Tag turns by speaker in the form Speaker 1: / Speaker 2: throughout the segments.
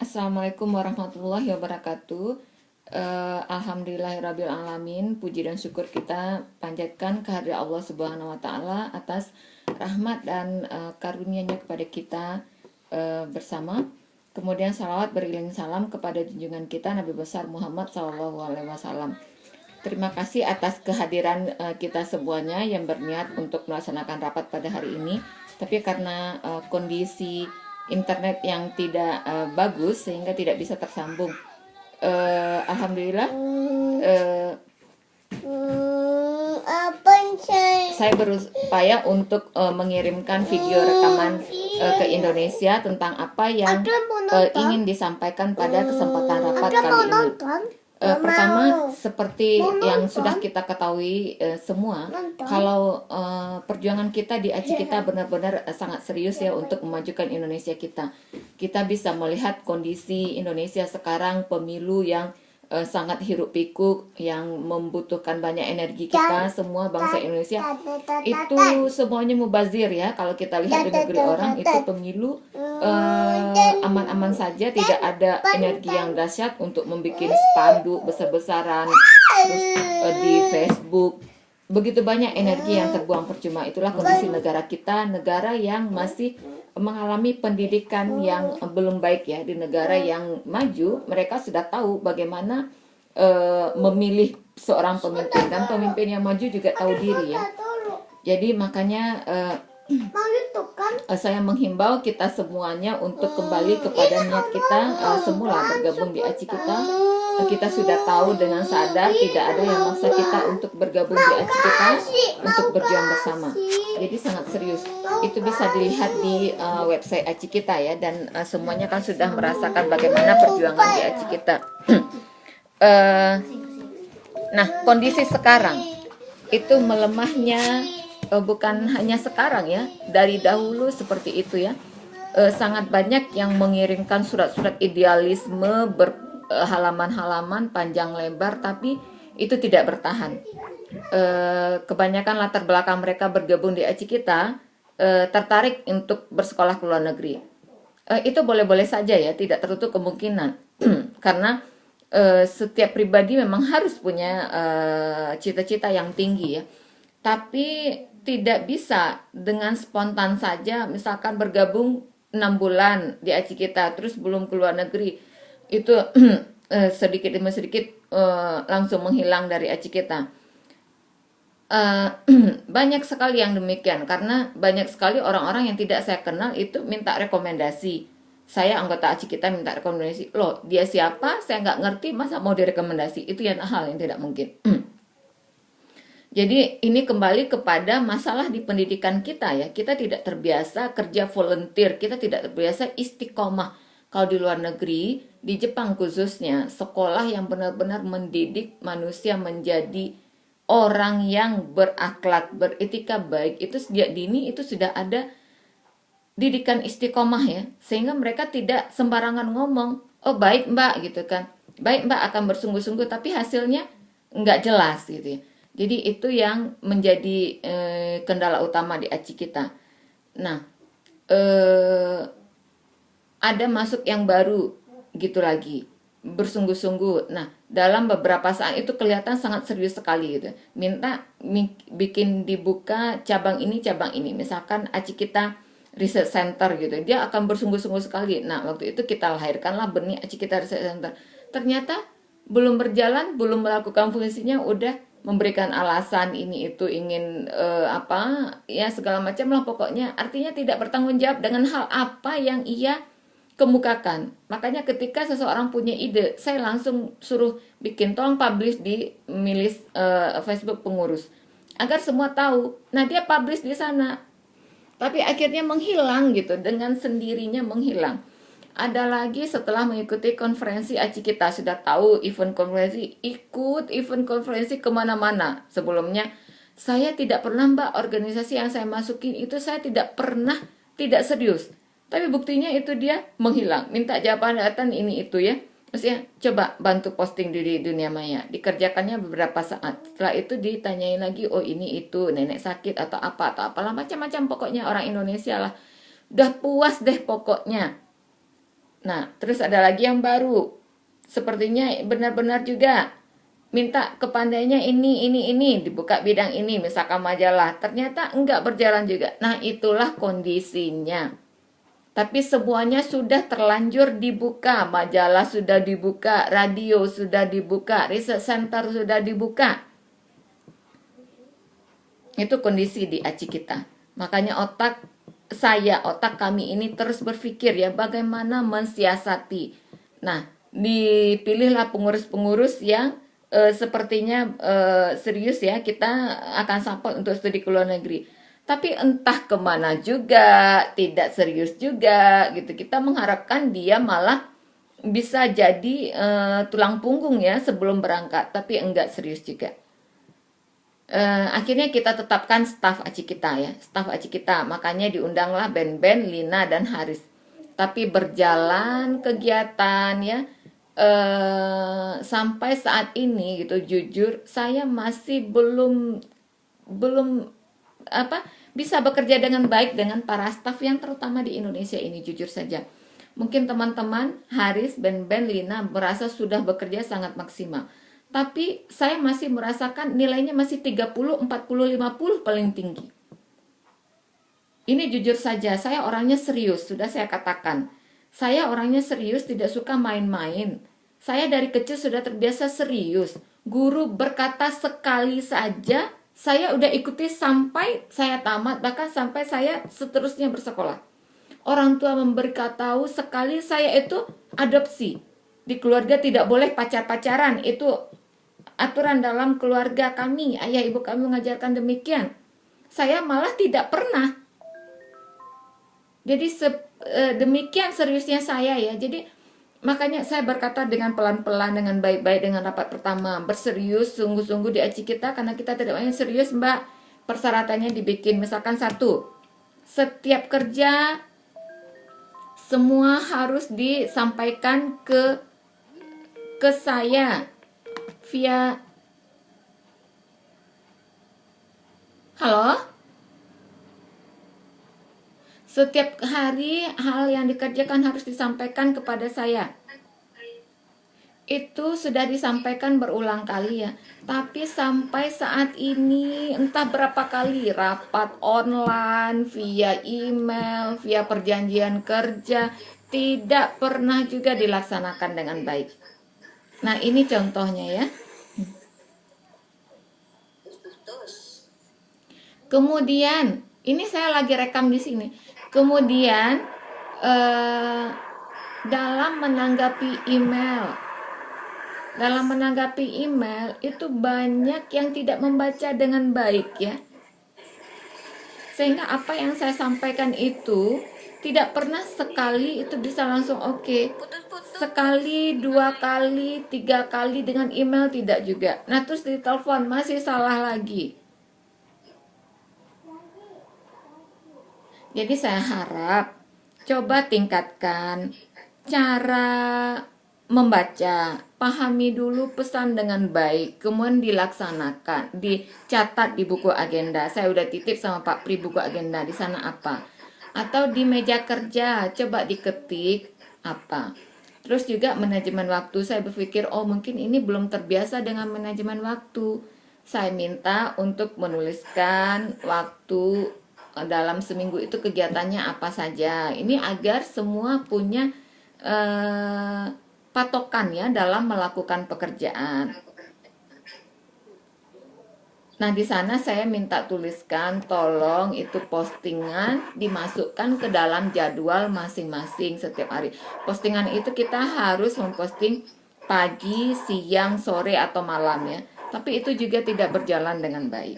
Speaker 1: Assalamualaikum warahmatullahi wabarakatuh. Alhamdulillahirabbil alamin. Puji dan syukur kita panjatkan kehadirat Allah Subhanahu wa taala atas rahmat dan karunia-Nya kepada kita bersama. Kemudian salawat beriring salam kepada junjungan kita Nabi besar Muhammad SAW. Terima kasih atas kehadiran kita semuanya yang berniat untuk melaksanakan rapat pada hari ini. Tapi karena kondisi internet yang tidak bagus sehingga tidak bisa tersambung. Alhamdulillah, saya berupaya untuk mengirimkan video rekaman ke Indonesia tentang apa yang ingin disampaikan pada kesempatan rapat kali ini. Pertama, seperti yang sudah kita ketahui semua, kalau perjuangan kita di ACI kita benar-benar sangat serius ya untuk memajukan Indonesia kita. Kita bisa melihat kondisi Indonesia sekarang, pemilu yang sangat hiruk pikuk, yang membutuhkan banyak energi kita, semua bangsa Indonesia itu semuanya mubazir ya. Kalau kita lihat di negeri orang itu pemilu aman-aman saja, tidak ada energi yang dahsyat untuk membuat spanduk besar-besaran terus di Facebook. Begitu banyak energi yang terbuang percuma. Itulah kondisi negara kita, negara yang masih mengalami pendidikan yang belum baik ya. Di negara yang maju mereka sudah tahu bagaimana memilih seorang pemimpin, dan pemimpin yang maju juga tahu diri ya. Jadi makanya saya menghimbau kita semuanya untuk kembali kepada niat kita semula bergabung di ACI kita. Kita sudah tahu dengan sadar tidak ada yang maksa kita untuk bergabung di ACI kita untuk berjuang bersama. Jadi sangat serius. Itu bisa dilihat di website ACI kita ya, dan semuanya kan sudah merasakan bagaimana perjuangan di ACI kita. Nah, kondisi sekarang itu melemahnya bukan hanya sekarang ya, dari dahulu seperti itu ya. Sangat banyak yang mengirimkan surat-surat idealisme berhalaman-halaman panjang lebar, tapi itu tidak bertahan. Kebanyakan latar belakang mereka bergabung di ACI kita tertarik untuk bersekolah ke luar negeri. Itu boleh-boleh saja ya, tidak tertutup kemungkinan. Karena setiap pribadi memang harus punya cita-cita yang tinggi ya. Tapi tidak bisa dengan spontan saja misalkan bergabung 6 bulan di ACI kita terus belum ke luar negeri. Itu sedikit demi sedikit langsung menghilang dari ACI kita. Banyak sekali yang demikian, karena banyak sekali orang-orang yang tidak saya kenal itu minta rekomendasi. Saya anggota ACI kita minta rekomendasi. Loh, dia siapa? Saya nggak ngerti, masa mau direkomendasi? Itu yang hal yang tidak mungkin. Jadi ini kembali kepada masalah di pendidikan kita ya. Kita tidak terbiasa kerja volunteer, kita tidak terbiasa istiqomah. Kalau di luar negeri, di Jepang khususnya, sekolah yang benar-benar mendidik manusia menjadi orang yang berakhlak, beretika baik, itu sejak dini itu sudah ada didikan istiqomah ya, sehingga mereka tidak sembarangan ngomong, oh baik mbak gitu kan, baik mbak akan bersungguh-sungguh, tapi hasilnya nggak jelas gitu ya. Jadi itu yang menjadi kendala utama di ACI kita. Nah, ada masuk yang baru gitu lagi, bersungguh-sungguh. Nah, dalam beberapa saat itu kelihatan sangat serius sekali gitu. Minta bikin dibuka cabang ini, misalkan ACI kita Research Center gitu. Dia akan bersungguh-sungguh sekali. Nah, waktu itu kita lahirkanlah benih ACI kita Research Center. Ternyata belum berjalan, belum melakukan fungsinya, udah memberikan alasan ini itu ingin apa ya segala macam lah pokoknya. Artinya tidak bertanggung jawab dengan hal apa yang ia kemukakan. Makanya ketika seseorang punya ide, saya langsung suruh bikin, tolong publish di milis Facebook pengurus agar semua tahu. Nah, dia publish di sana. Tapi akhirnya menghilang gitu, dengan sendirinya menghilang. Ada lagi setelah mengikuti konferensi ACI kita, sudah tahu event konferensi, ikut event konferensi kemana-mana. Sebelumnya saya tidak pernah mbak, organisasi yang saya masukin itu saya tidak pernah tidak serius. Tapi buktinya itu dia menghilang, minta jabatan ini itu ya. Maksudnya coba bantu posting di dunia maya, dikerjakannya beberapa saat. Setelah itu ditanyain lagi, oh ini itu nenek sakit atau apalah macam-macam, pokoknya orang Indonesia lah. Udah puas deh pokoknya. Nah, terus ada lagi yang baru. Sepertinya benar-benar juga minta kepandainya ini, dibuka bidang ini, misalkan majalah. Ternyata enggak berjalan juga. Nah, itulah kondisinya. Tapi semuanya sudah terlanjur dibuka, majalah sudah dibuka, radio sudah dibuka, research center sudah dibuka. Itu kondisi di ACI kita. Makanya otak kami ini terus berpikir ya bagaimana mensiasati. Nah, dipilihlah pengurus-pengurus yang sepertinya serius ya, kita akan support untuk studi ke luar negeri. Tapi entah kemana juga, tidak serius juga gitu. Kita mengharapkan dia malah bisa jadi tulang punggung ya sebelum berangkat, tapi enggak serius juga. Akhirnya kita tetapkan staf ACI kita ya, staf ACI kita. Makanya diundanglah Ben, Lina dan Haris. Tapi berjalan kegiatan ya sampai saat ini gitu, jujur saya masih belum bisa bekerja dengan baik dengan para staf yang terutama di Indonesia ini, jujur saja. Mungkin teman-teman Haris, Ben, Lina merasa sudah bekerja sangat maksimal. Tapi saya masih merasakan nilainya masih 30, 40, 50 paling tinggi. Ini jujur saja, saya orangnya serius, sudah saya katakan. Saya orangnya serius, tidak suka main-main. Saya dari kecil sudah terbiasa serius. Guru berkata sekali saja, saya udah ikuti sampai saya tamat, bahkan sampai saya seterusnya bersekolah. Orang tua memberitahu sekali saya itu adopsi. Di keluarga tidak boleh pacar-pacaran, itu aturan dalam keluarga kami, ayah ibu kami mengajarkan demikian. Saya malah tidak pernah. Jadi demikian seriusnya saya ya. Jadi makanya saya berkata dengan pelan-pelan, dengan baik-baik, dengan rapat pertama, berserius sungguh-sungguh di ACI kita, karena kita tidak banyak serius Mbak. Persyaratannya dibikin misalkan 1, setiap kerja semua harus disampaikan ke saya via halo. Setiap hari hal yang dikerjakan harus disampaikan kepada saya. Itu sudah disampaikan berulang kali ya. Tapi sampai saat ini entah berapa kali rapat online, via email, via perjanjian kerja, tidak pernah juga dilaksanakan dengan baik. Nah, ini contohnya ya. Kemudian, ini saya lagi rekam di sini. Kemudian dalam menanggapi email itu banyak yang tidak membaca dengan baik ya. Sehingga apa yang saya sampaikan itu tidak pernah sekali itu bisa langsung oke. Sekali, 2 kali, 3 kali dengan email tidak juga. Nah, terus ditelepon masih salah lagi. Jadi saya harap coba tingkatkan cara membaca, pahami dulu pesan dengan baik, kemudian dilaksanakan, dicatat di buku agenda. Saya udah titip sama Pak Pri buku agenda, di sana apa. Atau di meja kerja, coba diketik apa. Terus juga manajemen waktu, saya berpikir, oh mungkin ini belum terbiasa dengan manajemen waktu. Saya minta untuk menuliskan waktu dalam seminggu itu kegiatannya apa saja. Ini agar semua punya patokan ya dalam melakukan pekerjaan. Nah, di sana saya minta tuliskan, tolong itu postingan dimasukkan ke dalam jadwal masing-masing setiap hari. Postingan itu kita harus memposting pagi, siang, sore, atau malam ya. Tapi itu juga tidak berjalan dengan baik.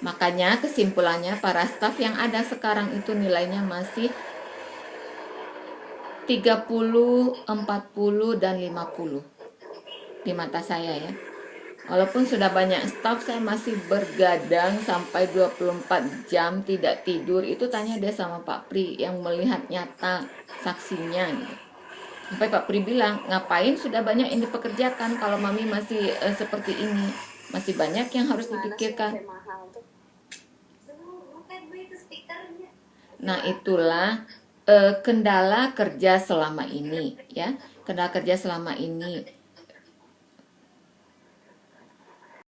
Speaker 1: Makanya kesimpulannya para staf yang ada sekarang itu nilainya masih 30, 40, dan 50 di mata saya ya. Walaupun sudah banyak staf, saya masih bergadang sampai 24 jam tidak tidur. Itu tanya dia sama Pak Pri yang melihat nyata saksinya gitu. Sampai Pak Pri bilang, ngapain sudah banyak yang dipekerjakan kalau Mami masih seperti ini. Masih banyak yang harus dipikirkan. Nah, itulah kendala kerja selama ini ya, kendala kerja selama ini.